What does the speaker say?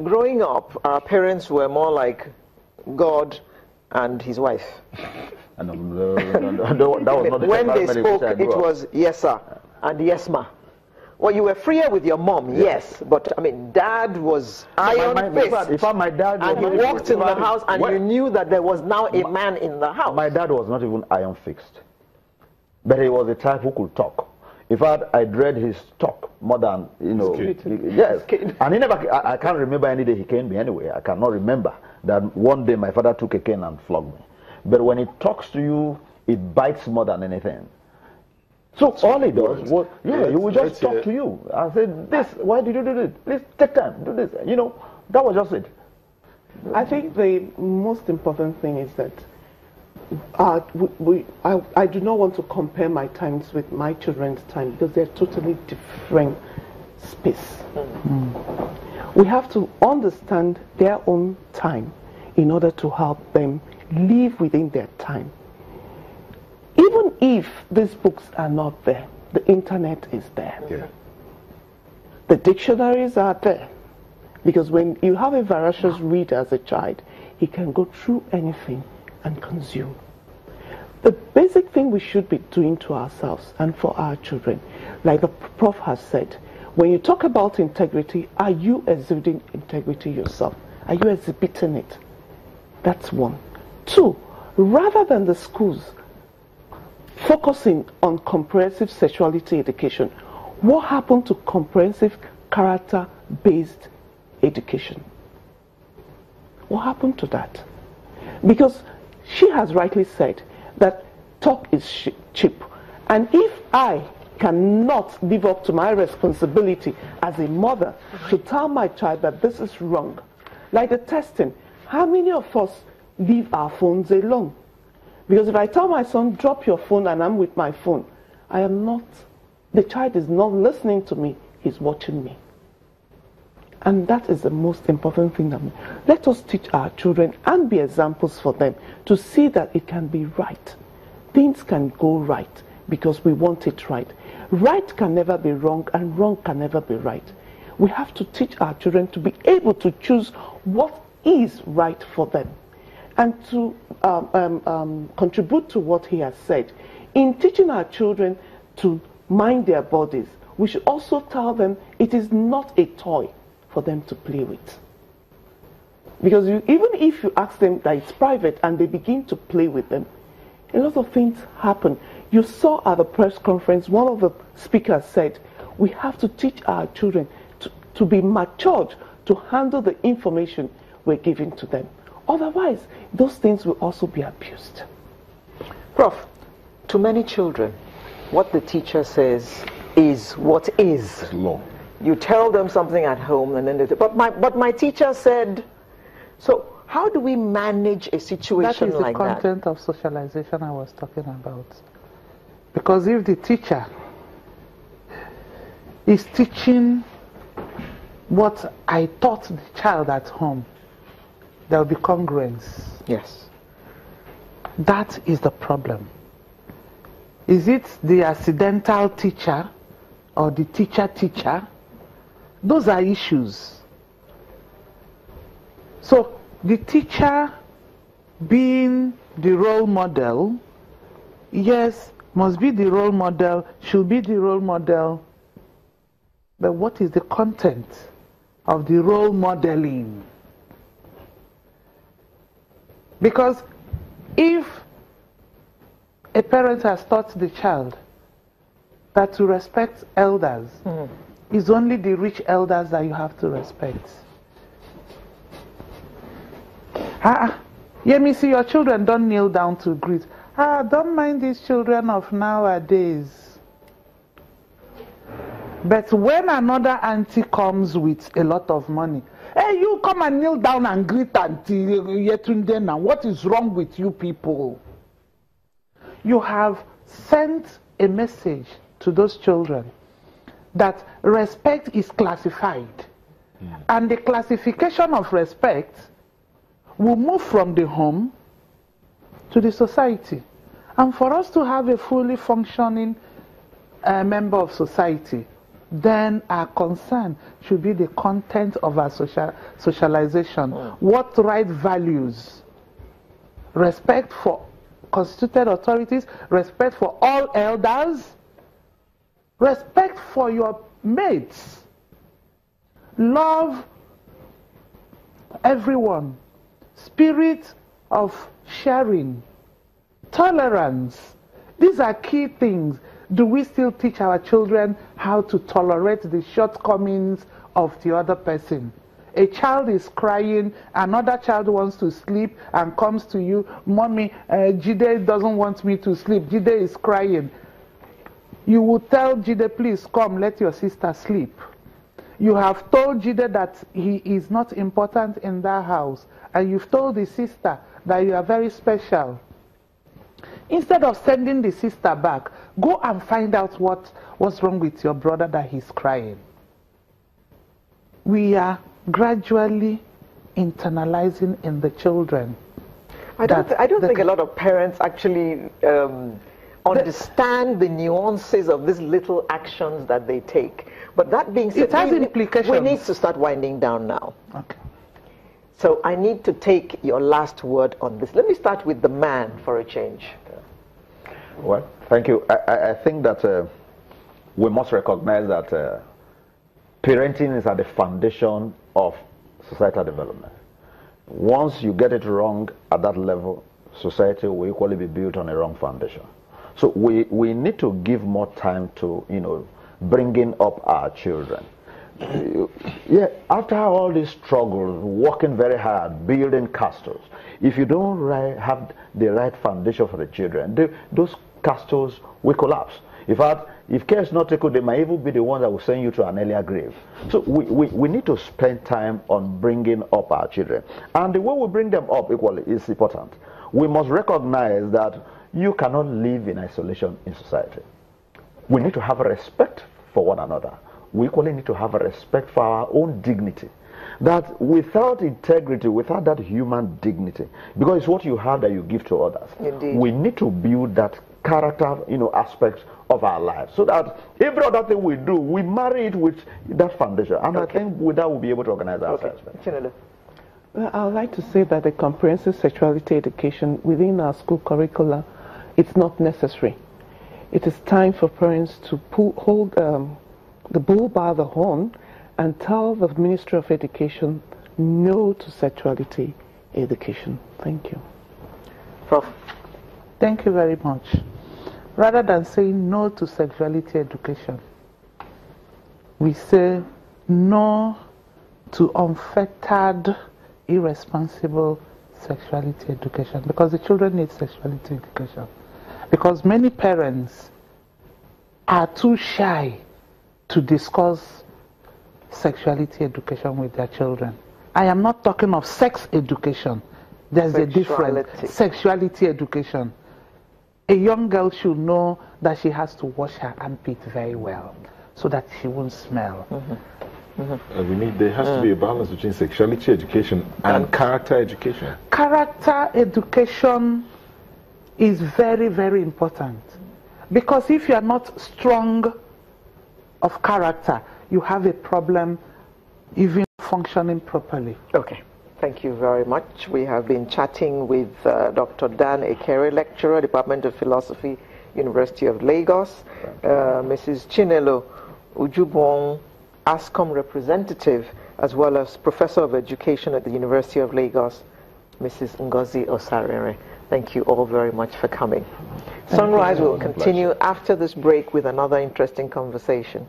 Growing up, our parents were more like God and his wife. That was not the when they spoke, it was yes sir and yes ma. Well, you were freer with your mom, yes, but I mean, dad was iron fist. In fact, my dad and he walked in the house, and you knew that there was now a man in the house. My dad was not even iron fixed, but he was the type who could talk. In fact, I dread his talk more than, you know. Yes. And he never, I can't remember any day he caned me anyway. I cannot remember that one day my father took a cane and flogged me. But when he talks to you, it bites more than anything. So all he does was, he will just talk to you. I said, this, why did you do this? Please take time, do this. You know, that was just it. I think the most important thing is that I do not want to compare my times with my children's time because they're totally different space. We have to understand their own time in order to help them live within their time. Even if these books are not there, the internet is there. Yeah. The dictionaries are there. Because when you have a voracious reader as a child, he can go through anything and consume. The basic thing we should be doing to ourselves and for our children, like the Prof has said, when you talk about integrity, are you exuding integrity yourself? Are you exhibiting it? That's one. Two, rather than the schools focusing on comprehensive sexuality education, what happened to comprehensive character-based education? What happened to that? Because she has rightly said that talk is cheap. And if I cannot live up to my responsibility as a mother to tell my child that this is wrong, like the testing, how many of us leave our phones alone? Because if I tell my son, drop your phone, and I'm with my phone, I am not, the child is not listening to me, he's watching me. And that is the most important thing. Let us teach our children and be examples for them to see that it can be right. Things can go right because we want it right. Right can never be wrong and wrong can never be right. We have to teach our children to be able to choose what is right for them. And to contribute to what he has said, in teaching our children to mind their bodies, we should also tell them it is not a toy for them to play with. Because even if you ask them that it's private and they begin to play with them, a lot of things happen. You saw at the press conference, one of the speakers said, we have to teach our children to be matured to handle the information we're giving to them. Otherwise, those things will also be abused. Prof, to many children, what the teacher says is what is. It's law. You tell them something at home and then they say, but my teacher said. So how do we manage a situation like that? That is the content of socialization I was talking about. Because if the teacher is teaching what I taught the child at home, there will be congruence. Yes. That is the problem. Is it the accidental teacher or the teacher? Those are issues. So the teacher being the role model, yes, must be the role model, should be the role model. But what is the content of the role modeling? Because if a parent has taught the child that to respect elders, it's only the rich elders that you have to respect. Let me see your children don't kneel down to greet. Don't mind these children of nowadays. But when another auntie comes with a lot of money, hey, you come and kneel down and greet Auntie Yetunde now. What is wrong with you people? You have sent a message to those children that respect is classified. And the classification of respect will move from the home to the society. And for us to have a fully functioning member of society, then our concern should be the content of our socialization. What right values? Respect for constituted authorities, respect for all elders, respect for your mates, love everyone, spirit of sharing, tolerance. These are key things. Do we still teach our children how to tolerate the shortcomings of the other person? A child is crying, another child wants to sleep and comes to you, Mommy, Jide doesn't want me to sleep, Jide is crying. You will tell Jide, please come, let your sister sleep. You have told Jide that he is not important in that house, and you've told the sister that you are very special. Instead of sending the sister back, go and find out what's wrong with your brother that he's crying. We are gradually internalizing in the children. I don't think a lot of parents actually understand the nuances of these little actions that they take. But that being said, it has implications. We need to start winding down now. Okay. So I need to take your last word on this. Let me start with the man for a change. Well, thank you. I think that we must recognize that parenting is at the foundation of societal development. Once you get it wrong at that level, society will equally be built on a wrong foundation. So we need to give more time to, bringing up our children. Yeah, after all these struggles, working very hard, building castles, if you don't have the right foundation for the children, those castles will collapse. In fact, if care is not taken, they might even be the ones that will send you to an earlier grave. So we need to spend time on bringing up our children. And the way we bring them up equally is important. We must recognize that you cannot live in isolation in society. We need to have a respect for one another. We equally need to have a respect for our own dignity. That without integrity, without that human dignity, because it's what you have that you give to others. Indeed. We need to build that character, aspect of our lives, so that every other thing we do, we marry it with that foundation. And I think with that we'll be able to organize ourselves. Well, I would like to say that the comprehensive sexuality education within our school curricula, it's not necessary. It is time for parents to hold the bull by the horn and tell the Ministry of Education no to sexuality education. Thank you. Prof. Thank you very much. Rather than saying no to sexuality education, we say no to unfettered, irresponsible sexuality education, because the children need sexuality education. Because many parents are too shy to discuss sexuality education with their children. I am not talking of sex education. There's a difference. Sexuality education. A young girl should know that she has to wash her armpit very well so that she won't smell. There has to be a balance between sexuality education and character education. Character education is very, very important. Because if you are not strong of character, you have a problem even functioning properly. Okay. Thank you very much. We have been chatting with Dr. Dan Ekere, lecturer, Department of Philosophy, University of Lagos, Mrs. Chinelo Ujubong, ASCOM representative, as well as Professor of Education at the University of Lagos, Mrs. Ngozi Osarere. Thank you all very much for coming. Sunrise will continue after this break with another interesting conversation.